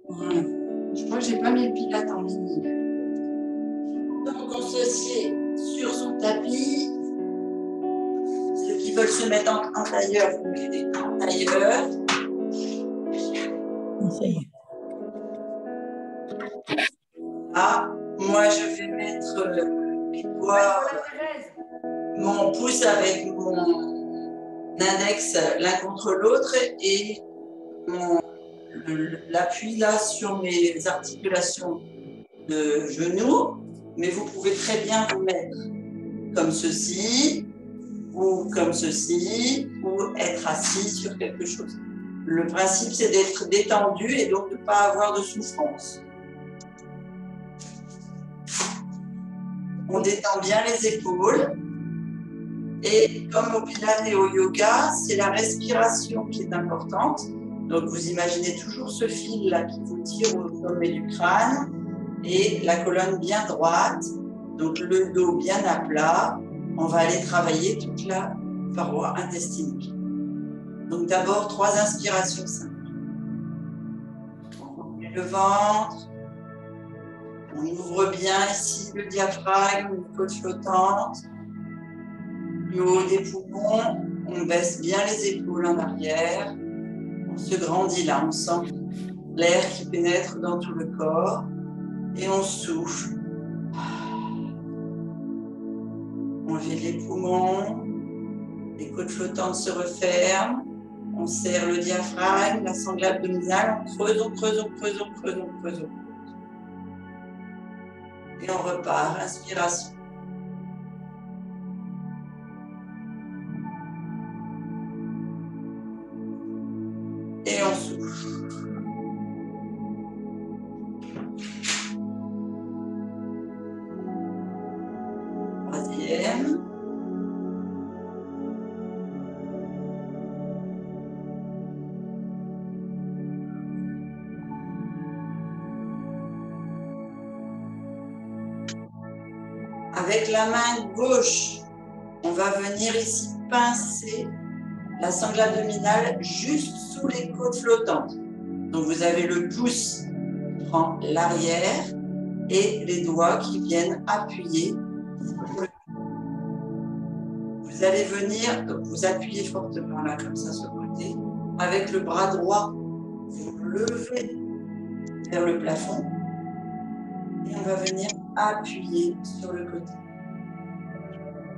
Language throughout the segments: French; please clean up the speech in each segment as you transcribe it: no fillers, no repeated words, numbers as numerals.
Voilà. Je crois que j'ai pas mis le Pilate en ligne. Donc on s'assied sur son tapis. Ceux qui veulent se mettre en tailleur, vous mettez en tailleur. Ça y est. Ah, moi je vais mettre les doigts, mon pouce avec mon index l'un contre l'autre et l'appui là sur mes articulations de genoux, mais vous pouvez très bien vous mettre comme ceci ou comme ceci ou être assis sur quelque chose. Le principe c'est d'être détendu et donc de ne pas avoir de souffrance. On détend bien les épaules et comme au Pilates et au yoga, c'est la respiration qui est importante. Donc vous imaginez toujours ce fil là qui vous tire au sommet du crâne et la colonne bien droite, donc le dos bien à plat. On va aller travailler toute la paroi intestinale. Donc d'abord 3 inspirations simples. On ouvre le ventre, on ouvre bien ici le diaphragme, une côte flottante. Le haut des poumons, on baisse bien les épaules en arrière. On se grandit là, on sent l'air qui pénètre dans tout le corps et on souffle. On vide les poumons, les côtes flottantes se referment, on serre le diaphragme, la sangle abdominale, on creuse, on creuse, on creuse, on creuse, on creuse, on creuse. Et on repart, inspiration. Et on souffle. Troisième. Avec la main gauche, on va venir ici pincer la sangle abdominale juste sous les côtes flottantes. Donc vous avez le pouce qui prend l'arrière et les doigts qui viennent appuyer. Vous allez venir, donc vous appuyez fortement là, comme ça, sur le côté. Avec le bras droit, vous levez vers le plafond et on va venir appuyer sur le côté.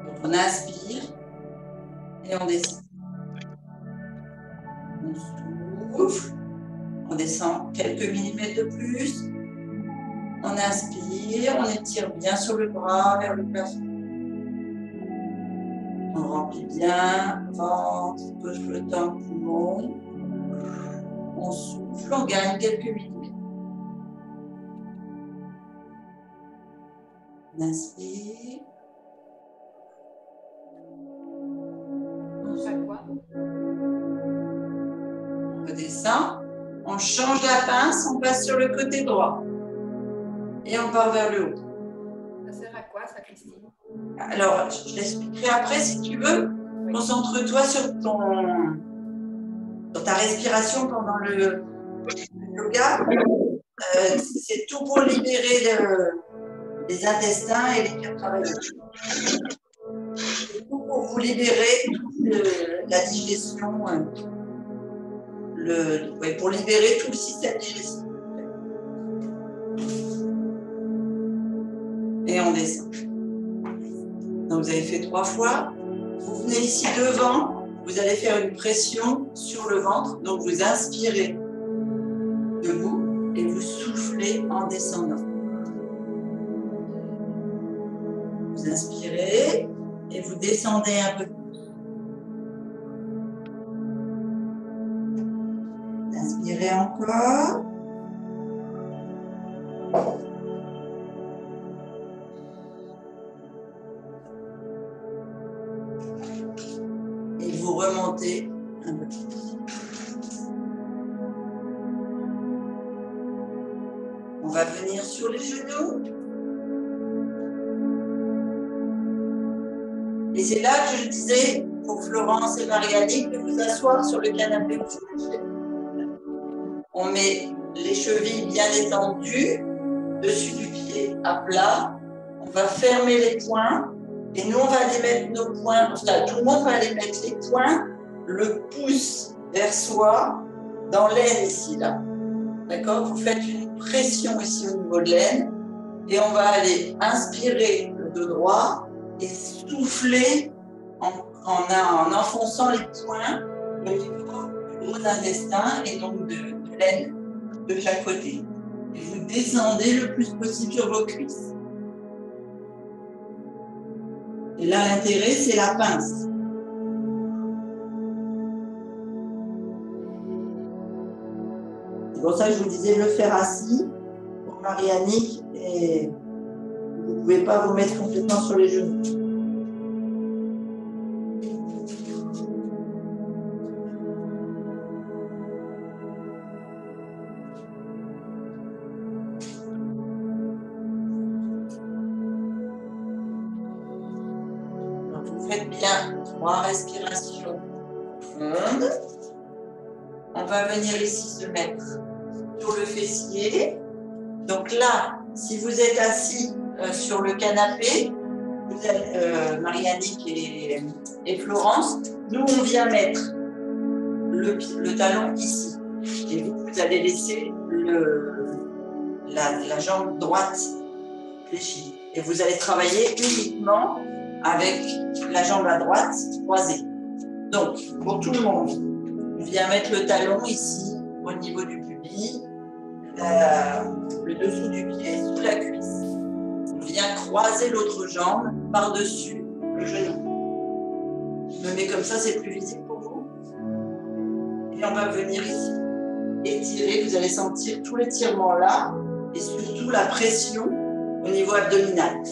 Donc on inspire et on descend. On souffle, on descend quelques millimètres de plus. On inspire, on étire bien sur le bras vers le plafond. On remplit bien ventre, gauche flottant, poumon. On souffle, on gagne quelques millimètres. On inspire. On redescend. On change la pince, on passe sur le côté droit. Et on part vers le haut. Ça sert à quoi, ça, Christine? Alors, je l'expliquerai après si tu veux. Oui. Concentre-toi sur ta respiration pendant le yoga. C'est tout pour libérer les intestins et les faire travailler. C'est tout pour vous libérer la digestion, pour libérer tout le système digestif. Et on descend. Donc vous avez fait 3 fois. Vous venez ici devant, vous allez faire une pression sur le ventre. Donc vous inspirez debout et vous soufflez en descendant. Vous inspirez et vous descendez un peu plus. Inspirez encore. Et vous remontez un peu plus. On va venir sur les genoux. Et c'est là que je disais pour Florence et Marianne de vous asseoir sur le canapé où vous êtes. On met les chevilles bien étendues, dessus du pied à plat. On va fermer les poings et nous, on va aller mettre nos poings, enfin, tout le monde va aller mettre les poings, le pouce vers soi, dans l'aine ici, là. D'accord? Vous faites une pression ici au niveau de l'aine et on va aller inspirer le dos droit et souffler en enfonçant les poings au niveau du gros intestin et donc de l'aine de chaque côté. Et vous descendez le plus possible sur vos cuisses. Et là, l'intérêt, c'est la pince. C'est pour ça que je vous disais de le faire assis pour Marie-Annick et vous ne pouvez pas vous mettre complètement sur les genoux. Donc vous faites bien 3 respirations profondes. On va venir ici se mettre sur le fessier. Donc là, si vous êtes assis sur le canapé, vous êtes Marie-Annick et Florence, nous on vient mettre le talon ici. Et vous allez laisser la jambe droite fléchie. Et vous allez travailler uniquement avec la jambe à droite croisée. Donc, pour tout le monde, on vient mettre le talon ici, au niveau du pubis, le dessous du pied sous la cuisse. On vient croiser l'autre jambe par-dessus le genou. Je me mets comme ça, c'est plus visible pour vous. Et on va venir ici étirer. Vous allez sentir tout l'étirement là et surtout la pression au niveau abdominal.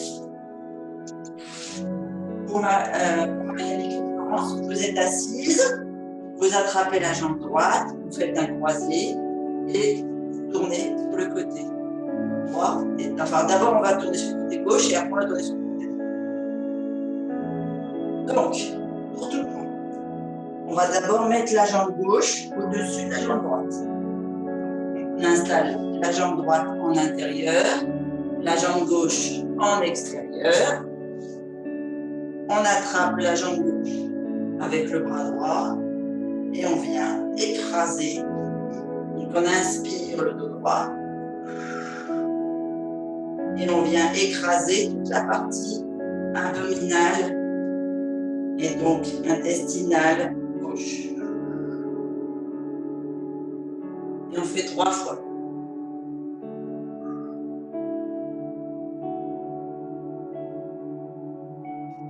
Pour Marie-Annick et Florence, vous êtes assise, vous attrapez la jambe droite, vous faites un croisé et vous tournez sur le côté droit. Enfin, d'abord, on va tourner sur le côté gauche et après, on va tourner sur le côté droit. Donc, pour tout le monde, on va d'abord mettre la jambe gauche au-dessus de la jambe droite. On installe la jambe droite en intérieur, la jambe gauche en extérieur. On attrape la jambe gauche avec le bras droit et on vient écraser. Donc on inspire le dos droit et on vient écraser toute la partie abdominale et donc intestinale gauche. Et on fait 3 fois.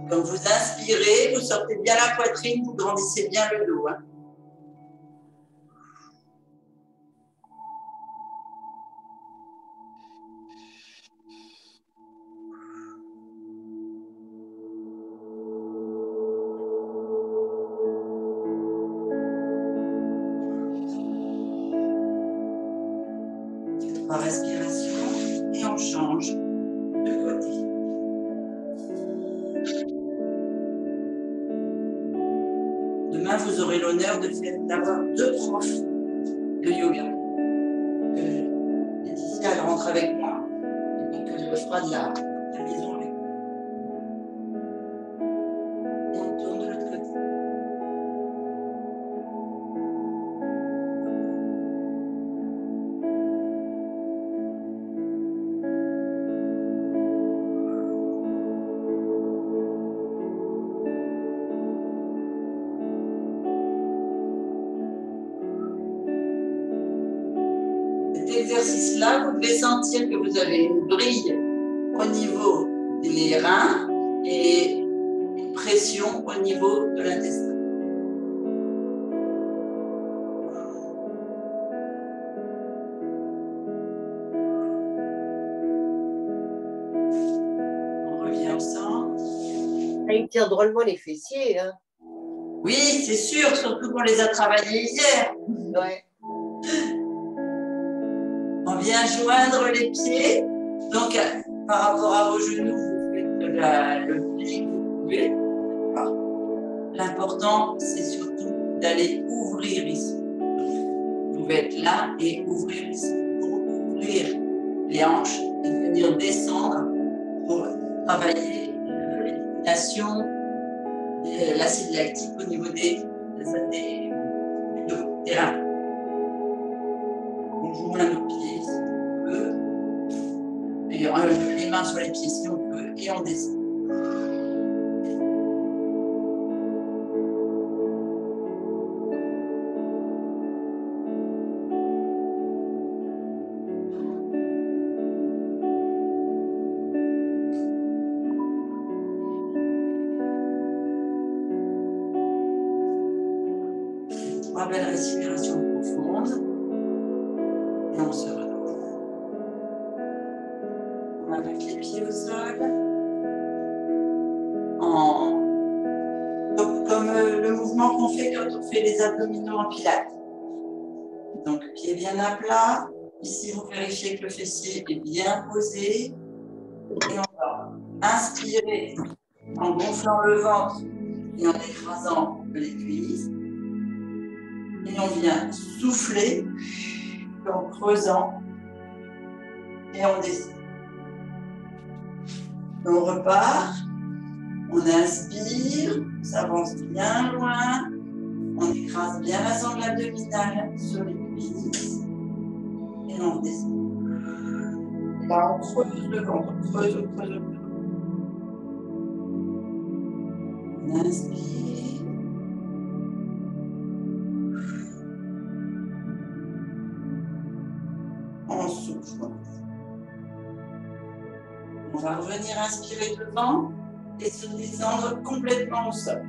Donc vous inspirez, vous sortez bien la poitrine, vous grandissez bien le dos. Hein. Par respiration et on change de côté. Demain, vous aurez l'honneur d'avoir 2 profs de yoga. Laetitia, elle rentre avec moi et donc elle reçoit de la maison avec moi. Et on tourne de l'autre côté. Exercice-là, vous devez sentir que vous avez une brille au niveau des reins et une pression au niveau de l'intestin. On revient au centre. Il tire drôlement les fessiers. Hein. Oui, c'est sûr, surtout qu'on les a travaillés hier. Ouais. On vient joindre les pieds. Donc, par rapport à vos genoux, vous faites le pli que vous pouvez. L'important, c'est surtout d'aller ouvrir ici. Vous pouvez être là et ouvrir ici. Pour ouvrir les hanches et venir descendre pour travailler l'élimination de l'acide lactique au niveau des reins. On joint nos pieds si on peut, et les mains sur les pieds si on peut, et on descend. Trois belles respirations profondes. Et on se retrouve. On va mettre les pieds au sol. Donc, comme le mouvement qu'on fait quand on fait les abdominaux en pilates. Donc, pied bien à plat. Ici, vous vérifiez que le fessier est bien posé. Et on va inspirer en gonflant le ventre et en écrasant les cuisses. Et on vient souffler en creusant et on descend. On repart, on inspire, on s'avance bien loin, on écrase bien la sangle abdominale sur les cuisses et on descend. Là, on creuse le ventre, on creuse. On inspire. On souffle. On va revenir inspirer devant et se descendre complètement au sol.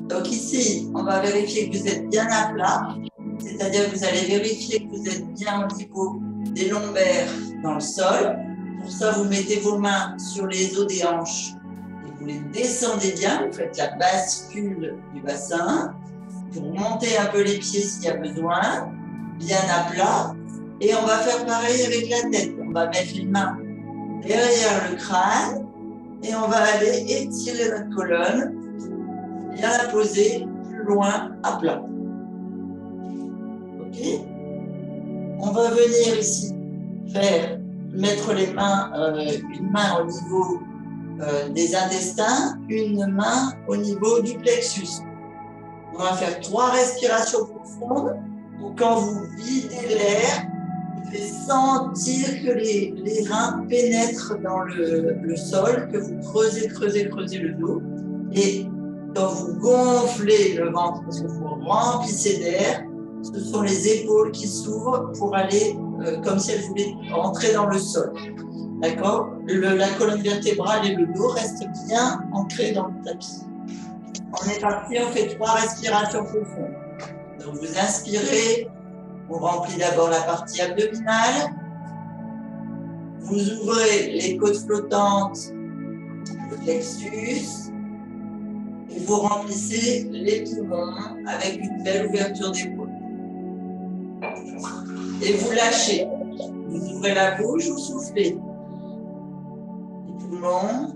Donc ici, on va vérifier que vous êtes bien à plat, c'est-à-dire que vous allez vérifier que vous êtes bien au niveau des lombaires dans le sol. Pour ça, vous mettez vos mains sur les os des hanches et vous les descendez bien. Vous faites la bascule du bassin. Vous remontez un peu les pieds s'il y a besoin, bien à plat. Et on va faire pareil avec la tête. On va mettre les mains derrière le crâne et on va aller étirer notre colonne, bien la poser plus loin à plat. Ok? On va venir ici mettre les mains, une main au niveau des intestins, une main au niveau du plexus. On va faire 3 respirations profondes pour quand vous videz l'air, vous faites sentir que les reins pénètrent dans le sol, que vous creusez le dos. Et quand vous gonflez le ventre, parce que vous remplissez d'air, ce sont les épaules qui s'ouvrent pour aller comme si elles voulaient entrer dans le sol. D'accord? La colonne vertébrale et le dos restent bien ancrés dans le tapis. On est parti, on fait 3 respirations profondes. Donc vous inspirez, on remplit d'abord la partie abdominale. Vous ouvrez les côtes flottantes, le plexus. Et vous remplissez les poumons avec une belle ouverture d'épaule. Et vous lâchez. Vous ouvrez la bouche, vous soufflez. Les poumons.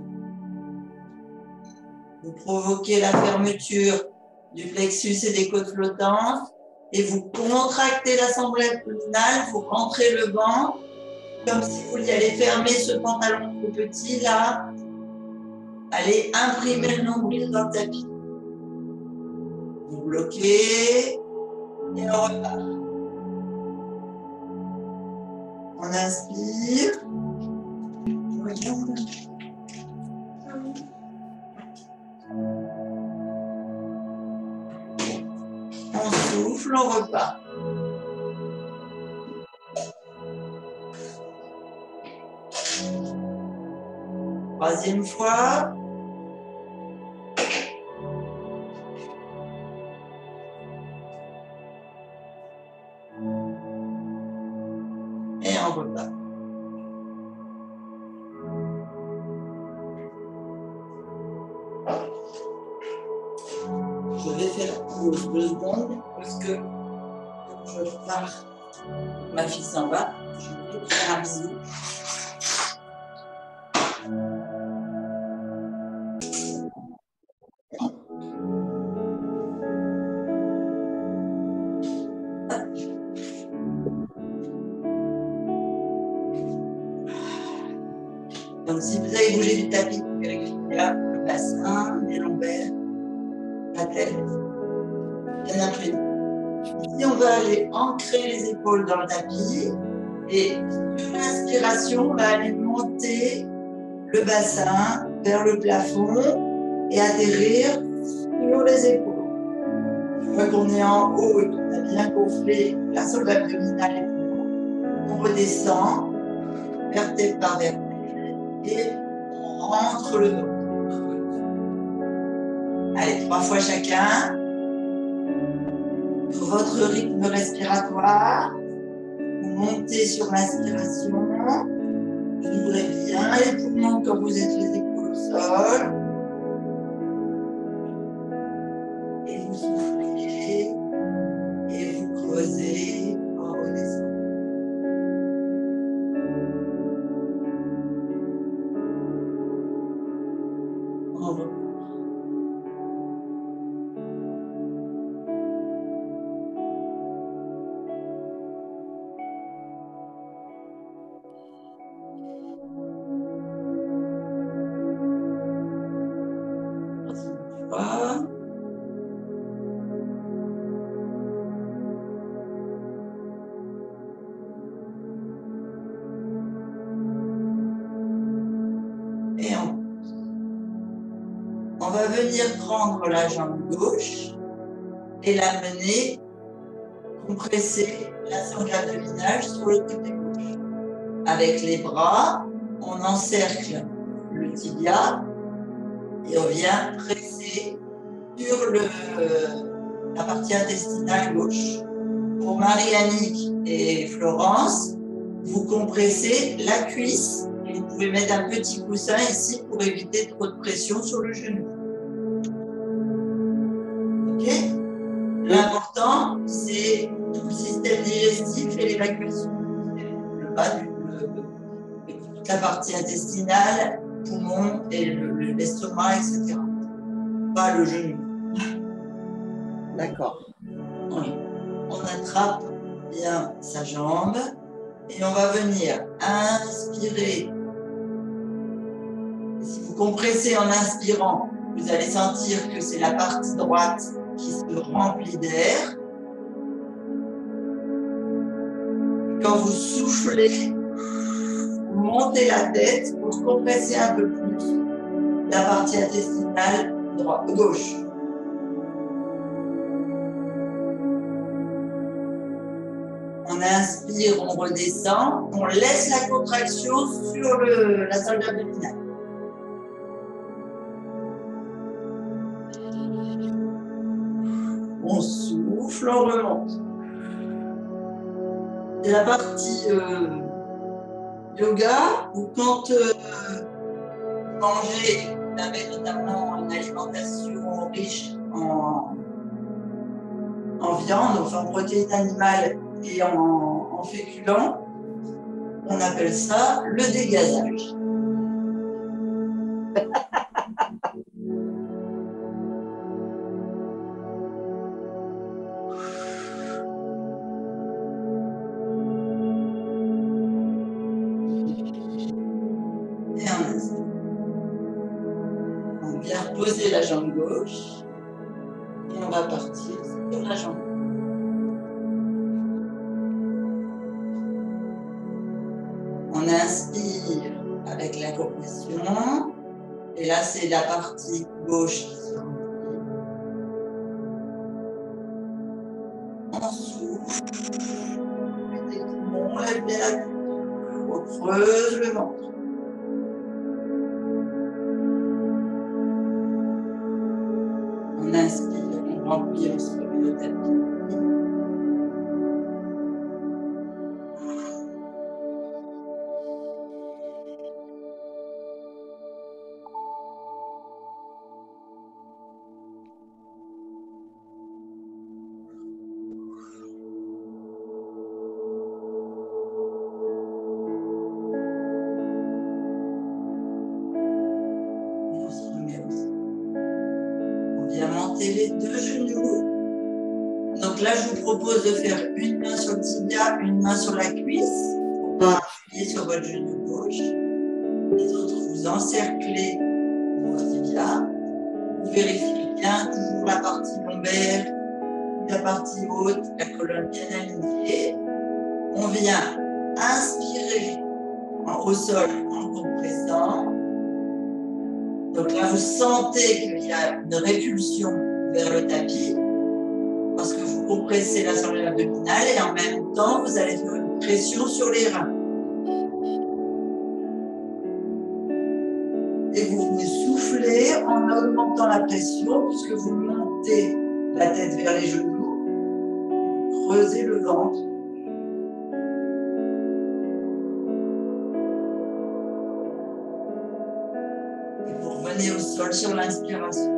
Vous provoquez la fermeture du plexus et des côtes flottantes. Et vous contractez la sangle abdominale, vous rentrez le ventre, comme si vous vouliez aller fermer ce pantalon trop petit là. Allez imprimer le nombril dans le tapis. Vous bloquez et on repart. On inspire. On souffle, on repart. Troisième fois. Et on repart. Je vais faire pause 2 secondes parce que je pars Ma fille s'en va. Je vais lui faire un bisou. Donc, si vous avez bougé du tapis, vous vérifiez là le bassin, les lombaires, la tête, bien incliné. Ici, on va aller ancrer les épaules dans le tapis et sur l'inspiration, on va aller monter le bassin vers le plafond et atterrir sur les épaules. Une fois qu'on est en haut et qu'on a bien gonflé la sonde abdominale et on redescend vertèbre par vertèbre et on rentre le dos. Allez, 3 fois chacun. Sur votre rythme respiratoire, vous montez sur l'inspiration, vous ouvrez bien les poumons quand vous êtes les épaules au sol. Et vous soufflez et vous creusez en redescendant. En remontant. Troisième fois. Et on va venir prendre la jambe gauche et la mener, compresser la sangle abdominale sur le côté gauche. Avec les bras, on encercle le tibia et on vient presser sur la partie intestinale gauche. Pour Marie-Annick et Florence, vous compressez la cuisse et vous pouvez mettre un petit coussin ici pour éviter trop de pression sur le genou. Ok ? L'important, c'est tout le système digestif et l'évacuation. Le bas toute la partie intestinale, poumon et l'estomac, etc. Pas le genou. D'accord. Voilà. On attrape bien sa jambe et on va venir inspirer. Et si vous compressez en inspirant, vous allez sentir que c'est la partie droite qui se remplit d'air. Quand vous soufflez, vous montez la tête pour compresser un peu plus la partie intestinale gauche. On inspire, on redescend, on laisse la contraction sur la sangle abdominale. On souffle, on remonte. C'est la partie yoga où quand vous mangez, vous avez notamment une alimentation riche en viande, enfin en protéines animales et en féculents, on appelle ça le dégazage. Et on inspire. On vient poser la jambe gauche et on va partir sur la jambe. On inspire avec la compression et là c'est la partie gauche qui se remplit. On souffle, les poumons, lève bien la tête, on creuse le ventre. On inspire, on remplit, on se remet le tapis. montez les deux genoux. Donc là, je vous propose de faire une main sur le tibia, une main sur la cuisse, pour pas appuyer sur votre genou gauche. Les autres, vous encerclez vos tibias. Vous vérifiez bien toujours la partie lombaire, la partie haute, la colonne bien alignée. On vient inspirer au sol en compressant. Donc là, vous sentez qu'il y a une répulsion vers le tapis parce que vous compressez la ceinture abdominale et en même temps, vous allez faire une pression sur les reins. Et vous soufflez en augmentant la pression puisque vous montez la tête vers les genoux, vous creusez le ventre. Et vous revenez au sol sur l'inspiration.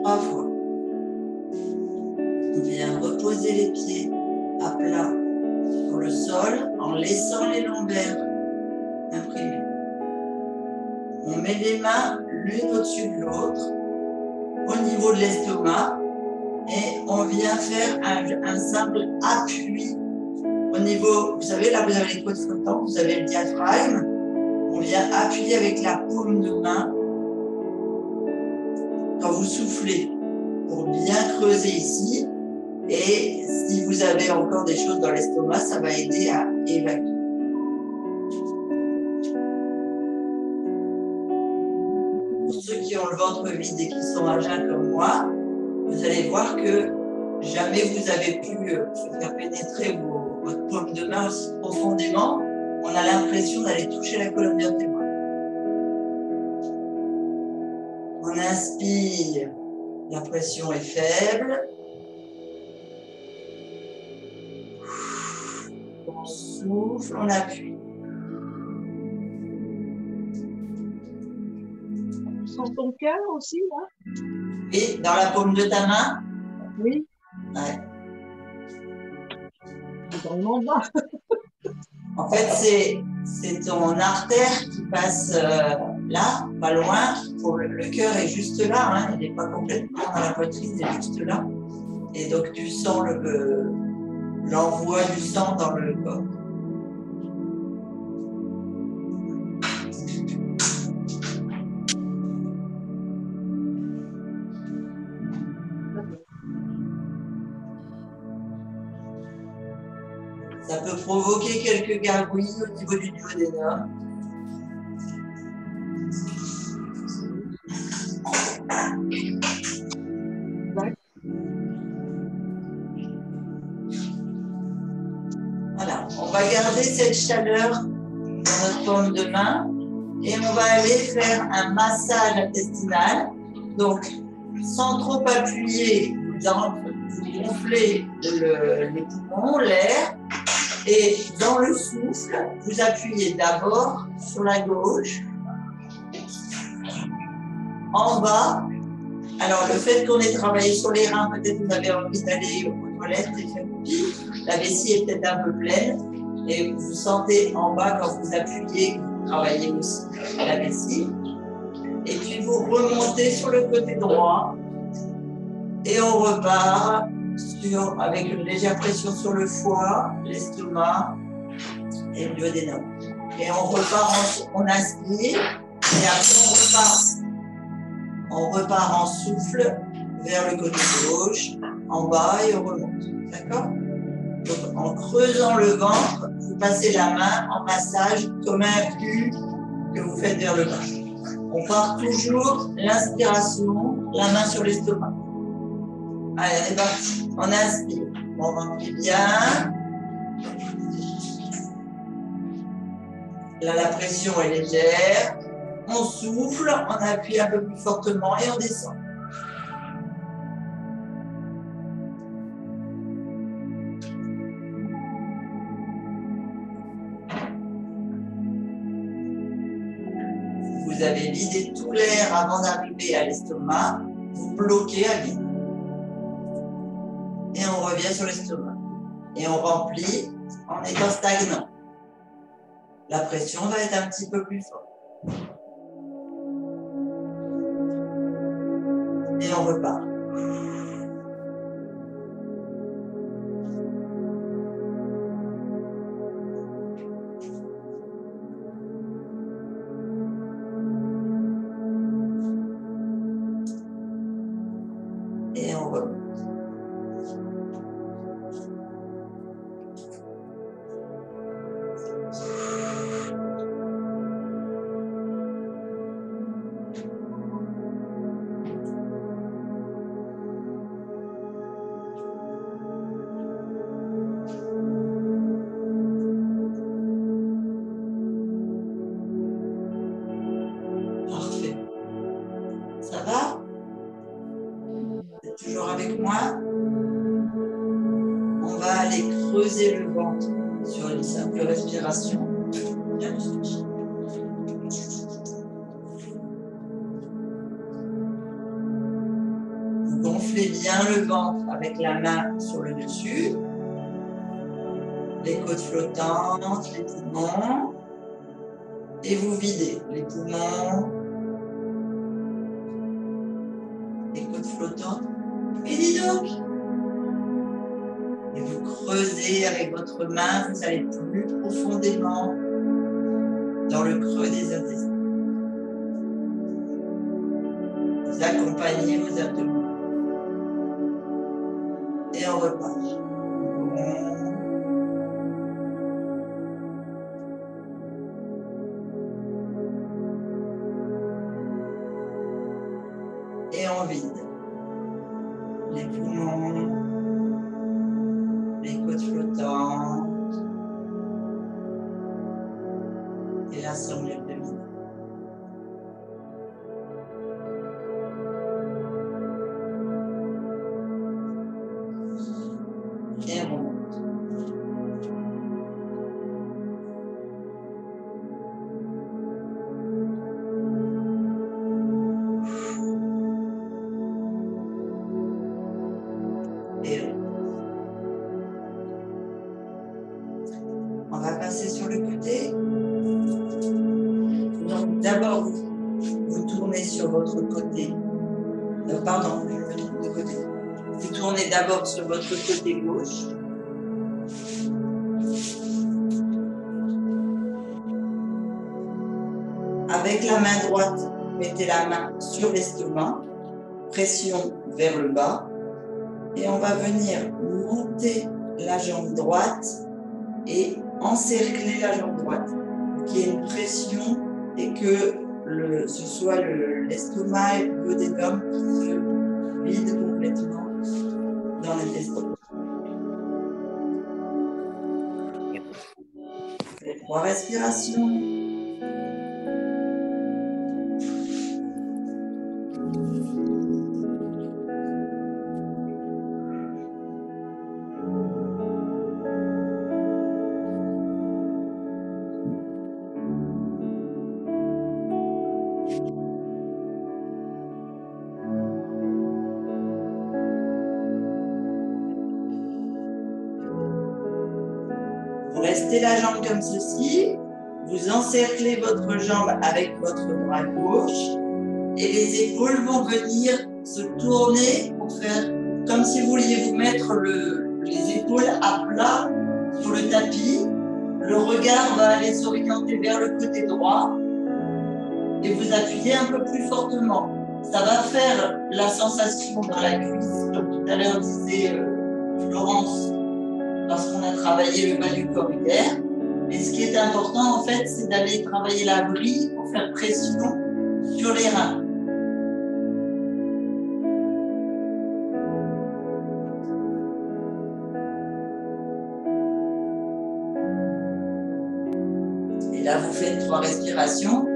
Trois fois. On vient reposer les pieds à plat sur le sol en laissant les lombaires imprimés. On met les mains l'une au-dessus de l'autre au niveau de l'estomac et on vient faire un simple appui au niveau, vous savez, là vous avez les côtes flottantes, vous avez le diaphragme. On vient appuyer avec la paume de main quand vous soufflez pour bien creuser ici. Et si vous avez encore des choses dans l'estomac, ça va aider à évacuer. Pour ceux qui ont le ventre vide et qui sont à jeun comme moi, vous allez voir que jamais vous avez pu faire pénétrer votre paume de main aussi profondément. On a l'impression d'aller toucher la colonne vertébrale. On inspire, la pression est faible. On souffle, on appuie. Tu sens ton cœur aussi, là? Et dans la paume de ta main? Oui. Ouais. C'est vraiment bas. En fait, c'est ton artère qui passe là, pas loin. Le cœur est juste là, hein, il n'est pas complètement dans la poitrine, il est juste là. Et donc tu sens l'envoi du sang dans le corps. Ça peut provoquer quelques gargouilles au niveau du duodénum. Voilà, on va garder cette chaleur dans notre paume de main et on va aller faire un massage intestinal. Donc, sans trop appuyer, vous gonflez les poumons, l'air, et dans le souffle, vous appuyez d'abord sur la gauche, en bas. Alors, le fait qu'on ait travaillé sur les reins, peut-être vous avez envie d'aller aux toilettes et faire pipi. La vessie est peut-être un peu pleine et vous sentez en bas quand vous appuyez, vous travaillez aussi la vessie. Et puis vous remontez sur le côté droit et on repart avec une légère pression sur le foie, l'estomac et le duodénum. Et on repart, on inspire et après on repart en souffle vers le côté gauche, en bas et on remonte. D'accord? Donc en creusant le ventre, vous passez la main en massage comme un flux que vous faites vers le bas. On part toujours l'inspiration, la main sur l'estomac. Allez, on est parti. On inspire. On remplit bien. Là, la pression est légère. On souffle, on appuie un peu plus fortement et on descend. vous avez vidé tout l'air avant d'arriver à l'estomac, vous bloquez à vide. Et on revient sur l'estomac. Et on remplit en étant stagnant. La pression va être un petit peu plus forte. Et on repart. Et on remonte. Parfait. Ça va? Vous êtes toujours avec moi? On va aller creuser le ventre sur une simple respiration. Bien le switch. Vous gonflez bien le ventre avec la main sur le dessus. Les côtes flottantes, les poumons. Et vous videz les poumons, les côtes flottantes. Et dis donc! Et vous creusez avec votre main, vous allez plus profondément dans le creux des intestins. Vous accompagnez vos abdominaux. Et on repart. Et on vide les poumons, les côtes flottantes et la sangle abdominale. Et on remonte. On va passer sur le côté. Donc d'abord, vous tournez sur votre côté. Pardon, je me trompe de côté. Vous tournez d'abord sur votre côté gauche. Avec la main droite, mettez la main sur l'estomac, pression vers le bas. Et on va venir monter la jambe droite et encercler la jambe droite. Qu'il y ait une pression et que ce soit l'estomac et le duodénum qui se vident complètement dans l'intestin. Les 3 respirations. Restez la jambe comme ceci, vous encerclez votre jambe avec votre bras gauche et les épaules vont venir se tourner pour faire comme si vous vouliez vous mettre les épaules à plat sur le tapis. Le regard va aller s'orienter vers le côté droit et vous appuyez un peu plus fortement. Ça va faire la sensation dans la cuisse, comme tout à l'heure disait Florence, parce qu'on a travaillé le bas du corps hier. Et ce qui est important, en fait, c'est d'aller travailler la brille pour faire pression sur les reins. Et là, vous faites 3 respirations.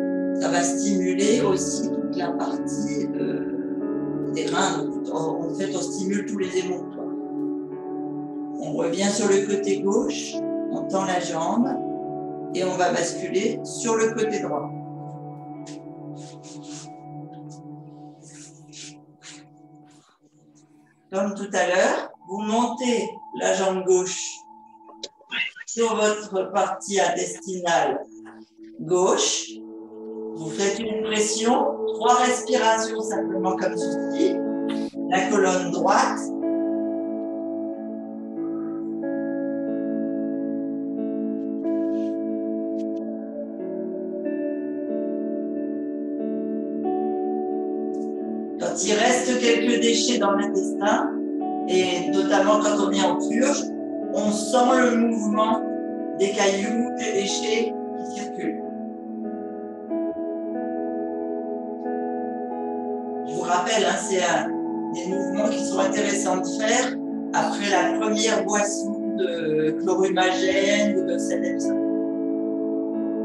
Ça va stimuler aussi toute la partie des reins. Donc, en fait, on stimule tous les émonctoires. On revient sur le côté gauche, on tend la jambe et on va basculer sur le côté droit. comme tout à l'heure, vous montez la jambe gauche sur votre partie intestinale gauche. Vous faites une pression, 3 respirations simplement comme ceci. La colonne droite. Quand il reste quelques déchets dans l'intestin, et notamment quand on est en purge, on sent le mouvement des cailloux, des déchets qui circulent. Je vous rappelle, hein, c'est des mouvements qui sont intéressants de faire après la première boisson de chlorhumagène ou de Cédepsa.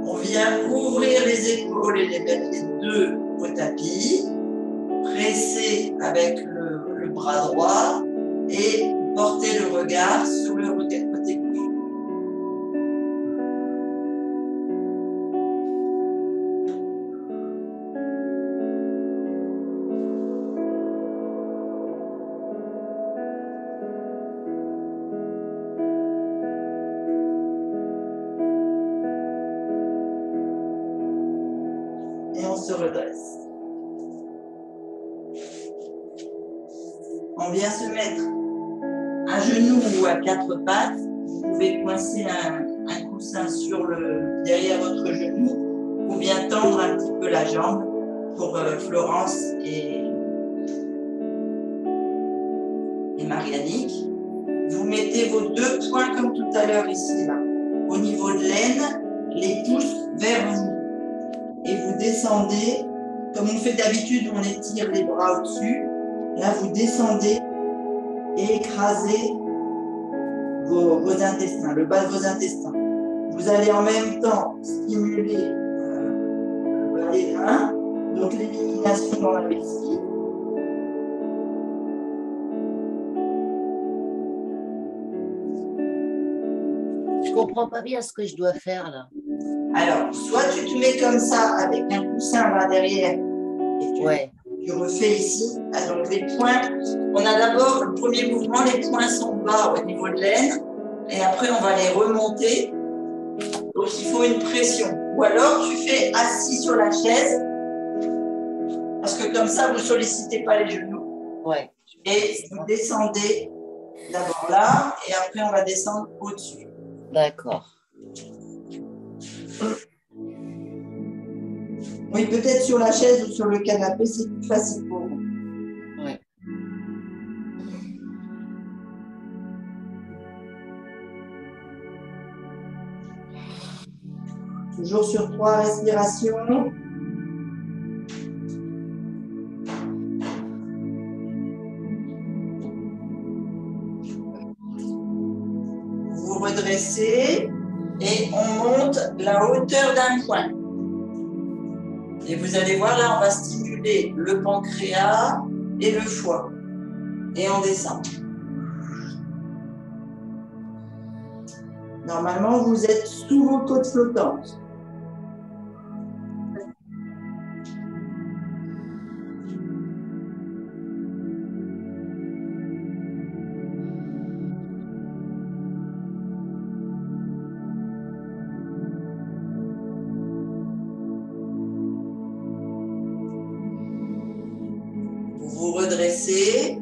On vient ouvrir les épaules et les mettre les deux au tapis, presser avec le bras droit et porter le regard sur le côté gauche. Et on se redresse. On vient se mettre à genoux ou à 4 pattes. Vous pouvez coincer un coussin derrière votre genou ou bien tendre un petit peu la jambe pour Florence et Marianique. Vous mettez vos 2 poings comme tout à l'heure ici, là, au niveau de l'aine, les pouces vers vous. Et vous descendez, comme on fait d'habitude, on étire les bras au-dessus. Là, vous descendez et écrasez vos intestins, le bas de vos intestins. Vous allez en même temps stimuler le bas des reins, donc l'élimination dans la vessie. Je comprends pas bien ce que je dois faire là. Alors, soit tu te mets comme ça avec un coussin là derrière et tu refais ici. Ah, donc les poings, on a d'abord le premier mouvement, les poings sont bas au niveau de l'aine et après on va les remonter. Donc il faut une pression. Ou alors tu fais assis sur la chaise parce que comme ça vous ne sollicitez pas les genoux. Ouais. Et vous descendez d'abord là et après on va descendre au-dessus. D'accord. Oui, peut-être sur la chaise ou sur le canapé, c'est plus facile pour vous. Ouais. Toujours sur 3 respirations. Vous vous redressez et on monte la hauteur d'un point. Et vous allez voir, là, on va stimuler le pancréas et le foie. Et on descend. Normalement, vous êtes sous vos côtes flottantes. Vous vous redressez.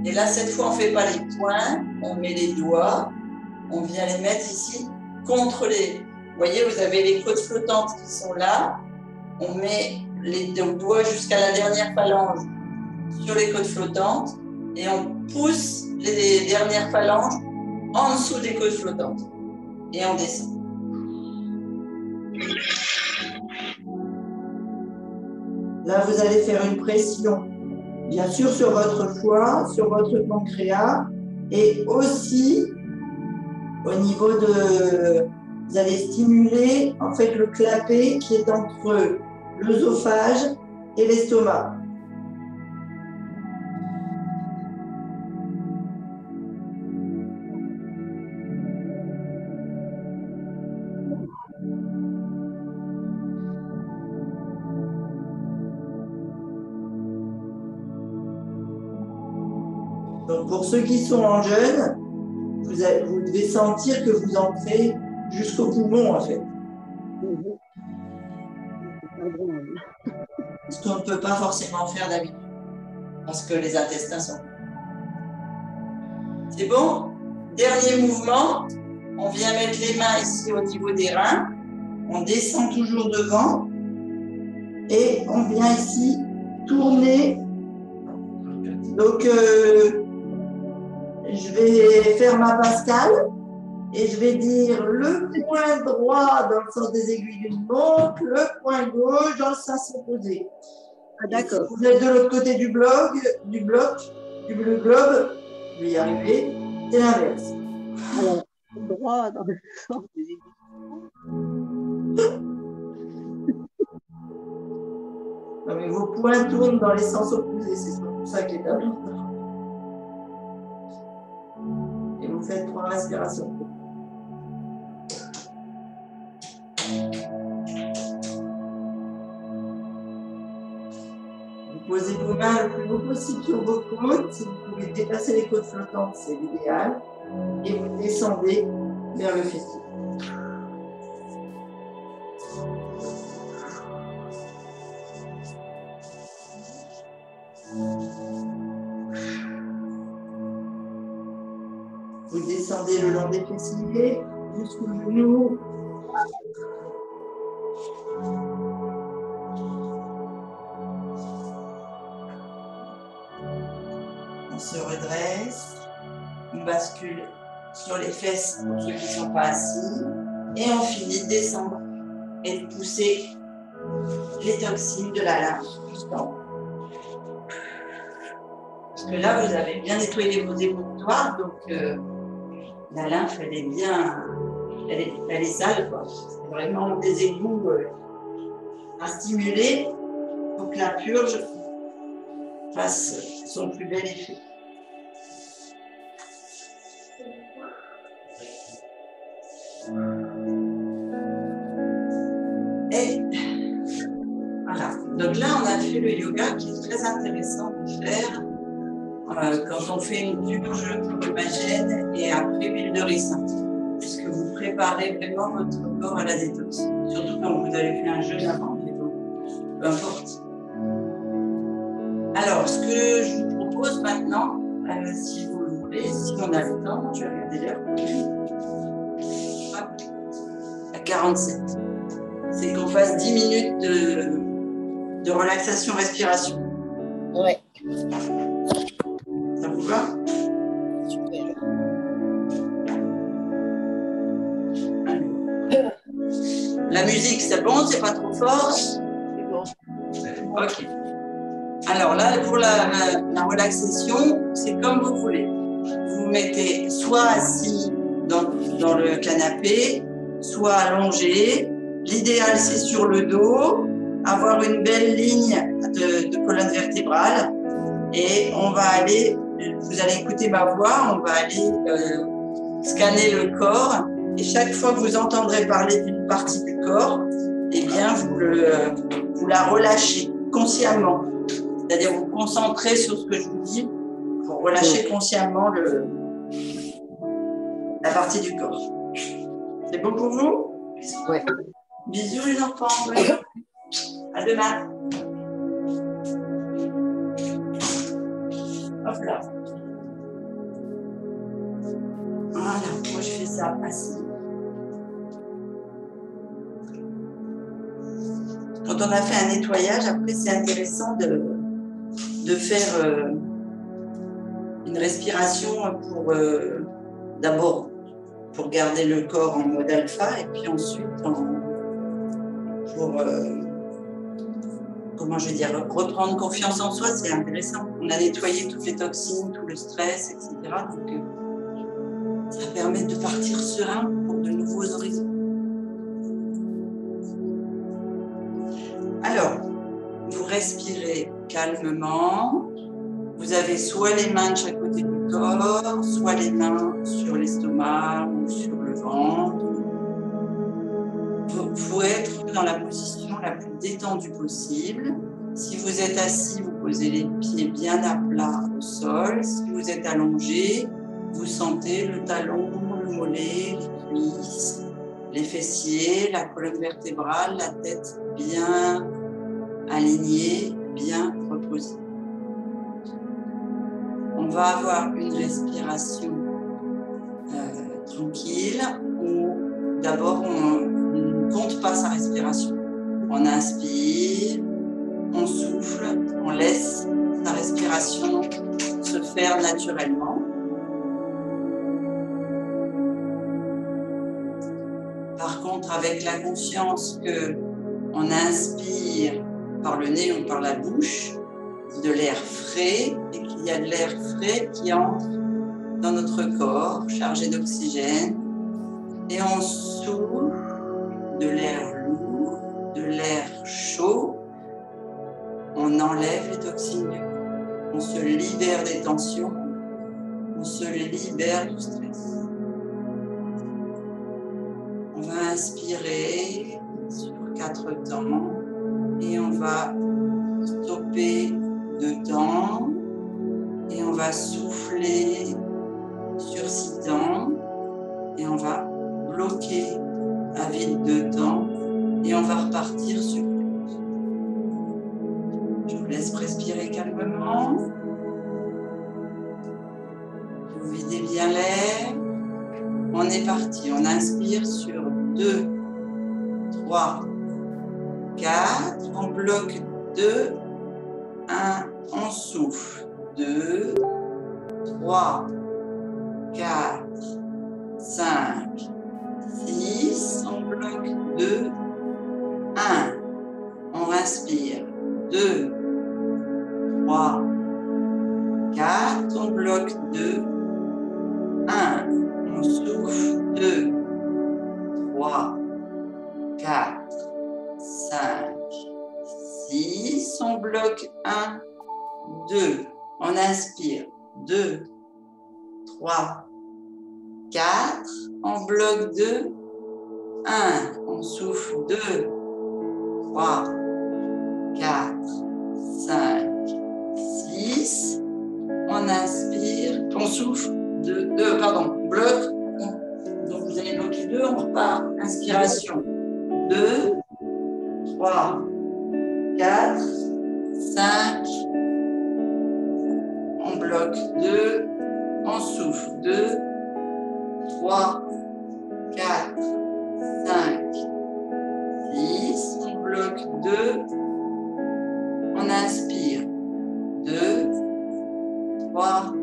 Et là, cette fois, on ne fait pas les poings, on met les doigts. On vient les mettre ici contre les... Vous voyez, vous avez les côtes flottantes qui sont là. On met les doigts jusqu'à la dernière phalange sur les côtes flottantes et on pousse les dernières phalanges en dessous des côtes flottantes. Et on descend. Là, vous allez faire une pression, bien sûr, sur votre foie, sur votre pancréas et aussi au niveau de... Vous allez stimuler en fait le clapet qui est entre l'œsophage et l'estomac. Donc pour ceux qui sont en jeûne, vous devez sentir que vous entrez jusqu'au poumon en fait. Ce qu'on ne peut pas forcément faire d'habitude, parce que les intestins sont... C'est bon? Dernier mouvement, on vient mettre les mains ici au niveau des reins, on descend toujours devant, et on vient ici tourner. Donc, je vais faire ma Pascale, et je vais dire le point droit dans le sens des aiguilles d'une montre, le point gauche dans le sens opposé. Ah, d'accord. Si vous êtes de l'autre côté du globe, je vais y arriver, c'est l'inverse. Alors, droit dans le sens des aiguilles. Non, mais vos points tournent dans les sens opposés, c'est pour ça qu'il est important. Et vous faites 3 respirations. Vous posez vos mains le plus haut possible sur vos côtes. Si vous pouvez dépasser les côtes flottantes, c'est l'idéal. Et vous descendez vers le fessier. Vous descendez le long des fessiers jusqu'au genou. On se redresse, on bascule sur les fesses pour ceux qui ne sont pas assis et on finit de descendre et de pousser les toxines de la lymphe jusqu'en haut. Parce que là, vous avez bien nettoyé vos émonctoires, donc la lymphe, elle est bien, elle est sale, quoi. C'est vraiment des égouts à stimuler pour que la purge fasse son plus bel effet. Et voilà. Donc là, on a fait le yoga qui est très intéressant de faire quand on fait une purge collagène et après huile de ricin. Parce que vous préparez vraiment votre corps à la détox. Surtout quand vous avez fait un jeûne avant, mais bon, peu importe. Alors, ce que je vous propose maintenant, si vous le voulez, si on a le temps, je vais regarder l'heure. À 47. C'est qu'on fasse 10 minutes de relaxation respiration. Ouais. Ça vous va? Super. La musique, c'est bon? C'est pas trop fort? C'est bon. Ok. Alors là, pour la relaxation, c'est comme vous voulez. Vous vous mettez soit assis dans le canapé, soit allongé. L'idéal, c'est sur le dos, avoir une belle ligne de colonne vertébrale. Et on va aller, vous allez écouter ma voix, on va aller scanner le corps. Et chaque fois que vous entendrez parler d'une partie du corps, eh bien, vous la relâchez consciemment. C'est-à-dire vous concentrez sur ce que je vous dis pour relâcher consciemment la partie du corps. C'est bon pour vous? Ouais. Bisous les enfants. Ouais. À demain. Hop là. Voilà, moi je fais ça assis. Quand on a fait un nettoyage, après c'est intéressant de faire une respiration pour d'abord pour garder le corps en mode alpha et puis ensuite pour comment je vais dire, reprendre confiance en soi, c'est intéressant. On a nettoyé toutes les toxines, tout le stress, etc. Donc ça permet de partir serein pour de nouveaux horizons. Alors, vous respirez calmement. Vous avez soit les mains de chaque côté du corps, soit les mains sur l'estomac ou sur le ventre. Il faut être dans la position la plus détendue possible. Si vous êtes assis, vous posez les pieds bien à plat au sol. Si vous êtes allongé, vous sentez le talon, le mollet, les cuisses, les fessiers, la colonne vertébrale, la tête bien alignée, bien reposée. On va avoir une respiration tranquille où d'abord on ne compte pas sa respiration. On inspire, on souffle, on laisse sa respiration se faire naturellement. Par contre, avec la conscience qu'on inspire par le nez ou par la bouche de l'air frais et qu'il y a de l'air frais qui entre dans notre corps, chargé d'oxygène, et on souffle de l'air lourd, de l'air chaud, on enlève les toxines du corps, on se libère des tensions, on se libère du stress. On va inspirer sur 4 temps et on va stopper 2 temps et on va souffler sur 6 temps et on va bloquer à vide 2 temps et on va repartir sur 4. Je vous laisse respirer calmement. Vous videz bien l'air. On est parti. On inspire sur 2, 3, 4. On bloque 2, 1. On souffle. 2, 3, 4, 5, 6. On bloque 2, 1. On inspire. 2, 3, 4. On bloque 2, 1. On souffle. 2, 3, 4, 5, 6. On bloque 1, 2. On inspire. 2, 3, 4. On bloque 2, 1. On souffle. 2, 3, 4, 5, 6. On inspire. On souffle. 2, pardon, bloque. Donc vous allez bloquer 2, on repart. Inspiration. 2, 3, 4, 5. On bloque 2, on souffle. 2, 3, 4, 5, 6. On bloque 2, on inspire. 2, 3,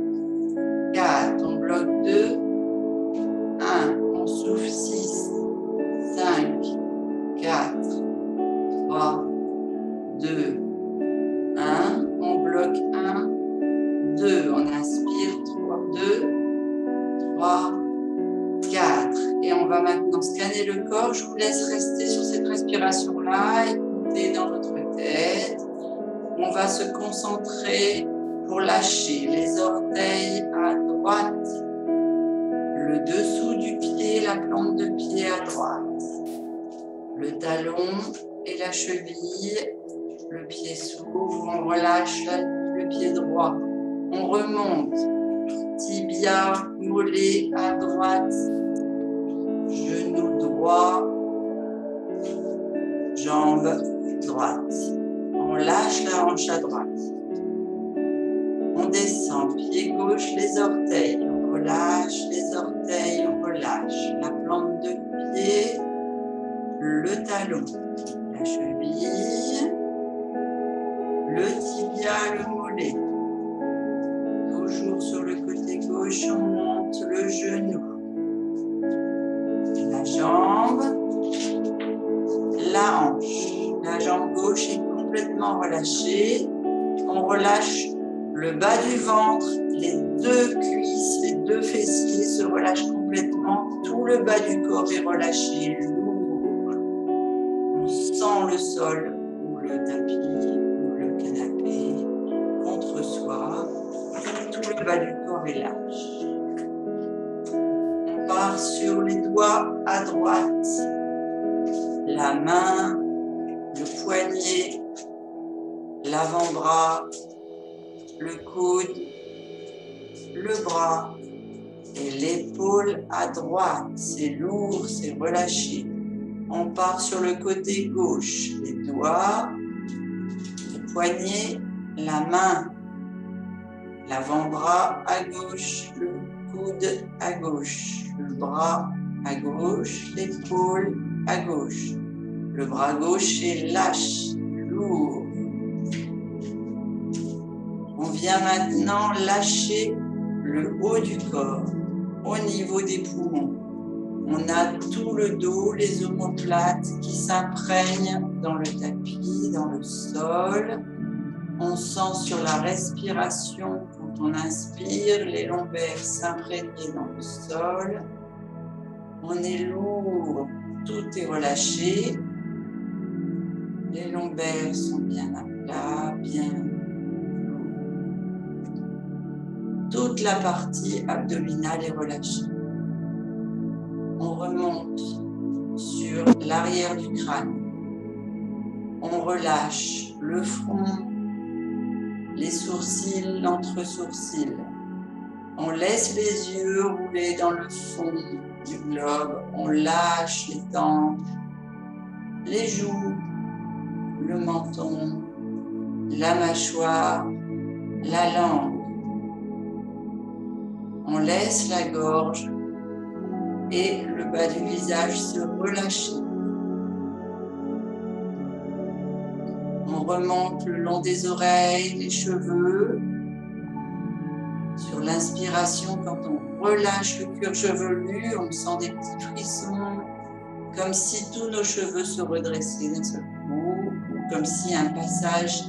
4. On bloque 2, 1. On souffle. 6, 5, 4, 3, 2, 1. On bloque 1, 2. On inspire. 2, 3, 4. Et on va maintenant scanner le corps. Je vous laisse rester sur cette respiration-là et compter dans votre tête. On va se concentrer pour lâcher les orteils à droite, le dessous du pied, la plante de pied à droite, le talon et la cheville, le pied s'ouvre, on relâche le pied droit, on remonte, tibia, mollet à droite, genou droit, jambe droite. On lâche la hanche à droite. On descend, pied gauche, les orteils. On relâche les orteils, on relâche la plante de pied, le talon, la cheville, le tibia, le mollet. Toujours sur le côté gauche, on monte le genou, la jambe, la hanche. La jambe gauche est complètement relâchée. On relâche le bas du ventre, les 2 cuisses, les 2 fessiers se relâchent complètement. Tout le bas du corps est relâché, lourd. On sent le sol ou le tapis ou le canapé contre soi. Tout le bas du corps est lâche. On part sur les doigts à droite. La main, le poignet, l'avant-bras, le coude, le bras et l'épaule à droite. C'est lourd, c'est relâché. On part sur le côté gauche. Les doigts, le poignet, la main, l'avant-bras à gauche, le coude à gauche, le bras à gauche, l'épaule à gauche. Le bras gauche est lâche, lourd. On vient maintenant lâcher le haut du corps au niveau des poumons. On a tout le dos, les omoplates qui s'imprègnent dans le tapis, dans le sol. On sent sur la respiration, quand on inspire, les lombaires s'imprégner dans le sol. On est lourd, tout est relâché. Les lombaires sont bien à plat, bien lourds. Toute la partie abdominale est relâchée. On remonte sur l'arrière du crâne. On relâche le front, les sourcils, l'entre-sourcil. On laisse les yeux rouler dans le fond du globe. On lâche les tempes, les joues, le menton, la mâchoire, la langue. On laisse la gorge et le bas du visage se relâcher. On remonte le long des oreilles, les cheveux. Sur l'inspiration, quand on relâche le cuir chevelu, on sent des petits frissons, comme si tous nos cheveux se redressaient d'un seul coup, ou comme si un passage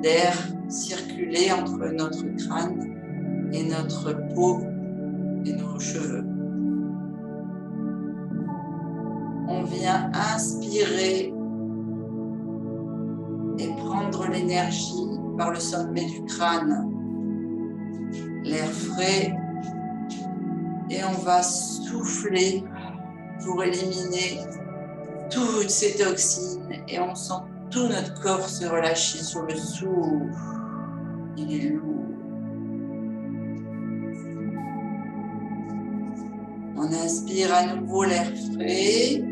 d'air circulait entre notre crâne et notre peau et nos cheveux. On vient inspirer et prendre l'énergie par le sommet du crâne, l'air frais, et on va souffler pour éliminer toutes ces toxines et on sent tout notre corps se relâcher sur le souffle. Il est lourd. On inspire à nouveau l'air frais.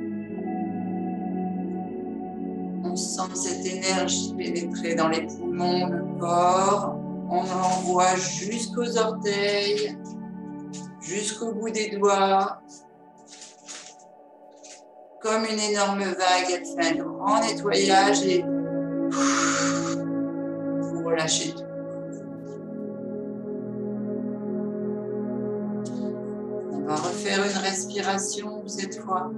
On sent cette énergie pénétrer dans les poumons, le corps. On l'envoie jusqu'aux orteils, jusqu'au bout des doigts. Comme une énorme vague, elle fait un grand nettoyage et vous relâchez tout. On va refaire une respiration cette fois.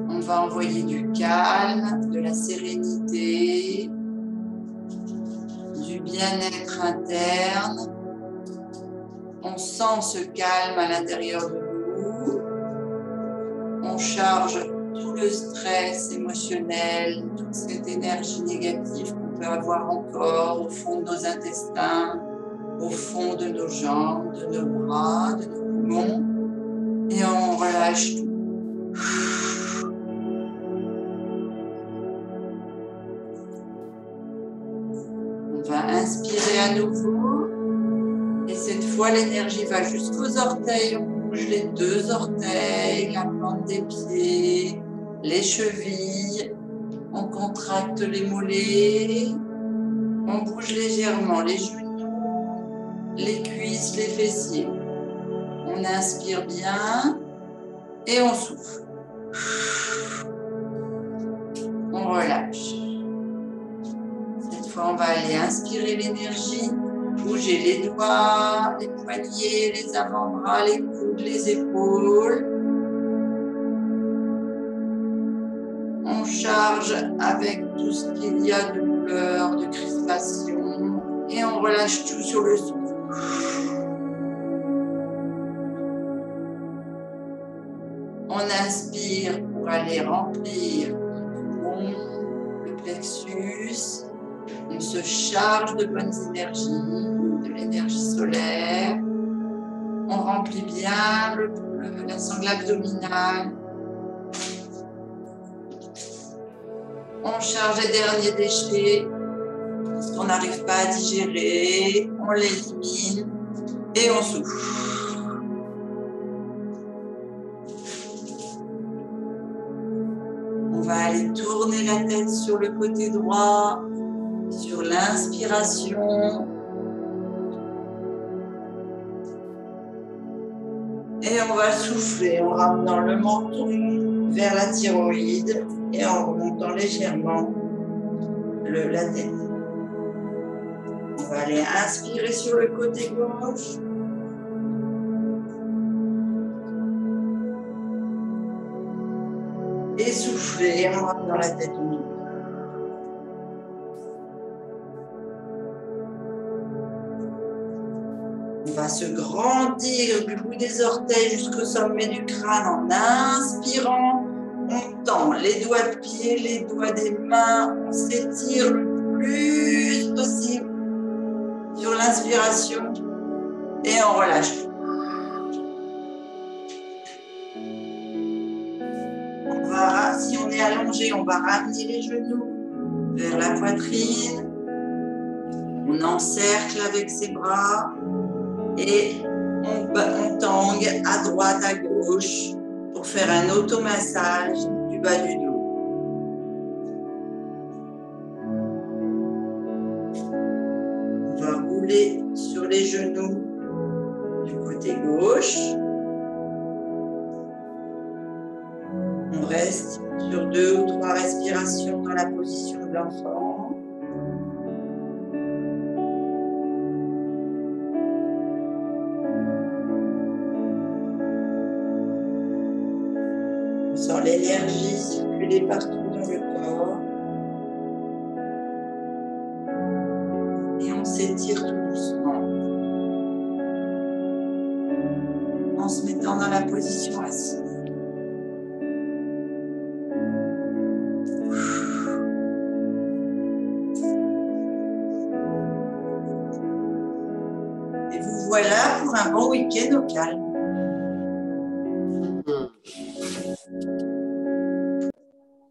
On va envoyer du calme, de la sérénité, du bien-être interne. On sent ce calme à l'intérieur de nous. On charge tout le stress émotionnel, toute cette énergie négative qu'on peut avoir encore au fond de nos intestins, au fond de nos jambes, de nos bras, de nos poumons. Et on relâche tout. On va inspirer à nouveau. Et cette fois, l'énergie va jusqu'aux orteils. On bouge les deux orteils, la plante des pieds, les chevilles. On contracte les mollets. On bouge légèrement les genoux, les cuisses, les fessiers. On inspire bien et on souffle. On relâche. Cette fois, on va aller inspirer l'énergie. Bouger les doigts, les poignets, les avant-bras, les coudes, les épaules. On charge avec tout ce qu'il y a de douleur, de crispation. Et on relâche tout sur le souffle. On inspire pour aller remplir le poumon, le plexus. On se charge de bonnes énergies, de l'énergie solaire. On remplit bien la sangle abdominale. On charge les derniers déchets, ce qu'on n'arrive pas à digérer, on l'élimine et on souffle. On va aller tourner la tête sur le côté droit, sur l'inspiration. Et on va souffler en ramenant le menton vers la thyroïde et en remontant légèrement la tête. On va aller inspirer sur le côté gauche. Et souffler en ramenant la tête au milieu. On va se grandir du bout des orteils jusqu'au sommet du crâne en inspirant. On tend les doigts de pied, les doigts des mains. On s'étire le plus possible sur l'inspiration et on relâche. Si on est allongé, on va ramener les genoux vers la poitrine. On encercle avec ses bras et on tangue à droite, à gauche pour faire un automassage du bas du dos. On va rouler sur les genoux du côté gauche. On reste sur 2 ou 3 respirations dans la position de l'enfant. On sent l'énergie circuler partout dans le corps. Et on s'étire tout doucement. En se mettant dans la position assise. Et vous voilà pour un bon week-end au calme.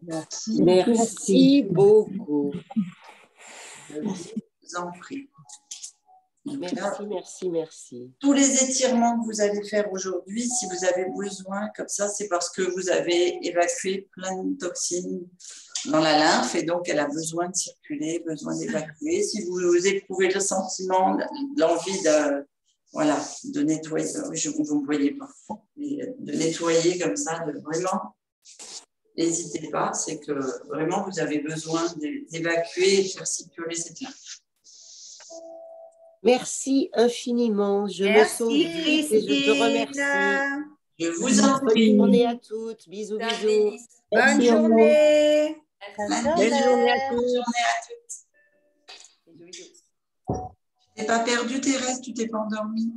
Merci. Merci beaucoup. Je vous en prie. Merci. Tous les étirements que vous allez faire aujourd'hui, si vous avez besoin, comme ça, c'est parce que vous avez évacué plein de toxines dans la lymphe et donc elle a besoin de circuler, besoin d'évacuer. Si vous éprouvez le sentiment, l'envie de nettoyer, vous ne voyez pas, mais de nettoyer comme ça, vraiment, n'hésitez pas, c'est que vraiment vous avez besoin d'évacuer et de faire circuler cette lymphe. Merci infiniment. Je me sauve vite et je te remercie. Je vous en Bonne prie. journée à toutes. Bisous, bisous. Bonne journée. Belle journée à tous. Tu t'es pas perdu, Thérèse, tu t'es pas endormie?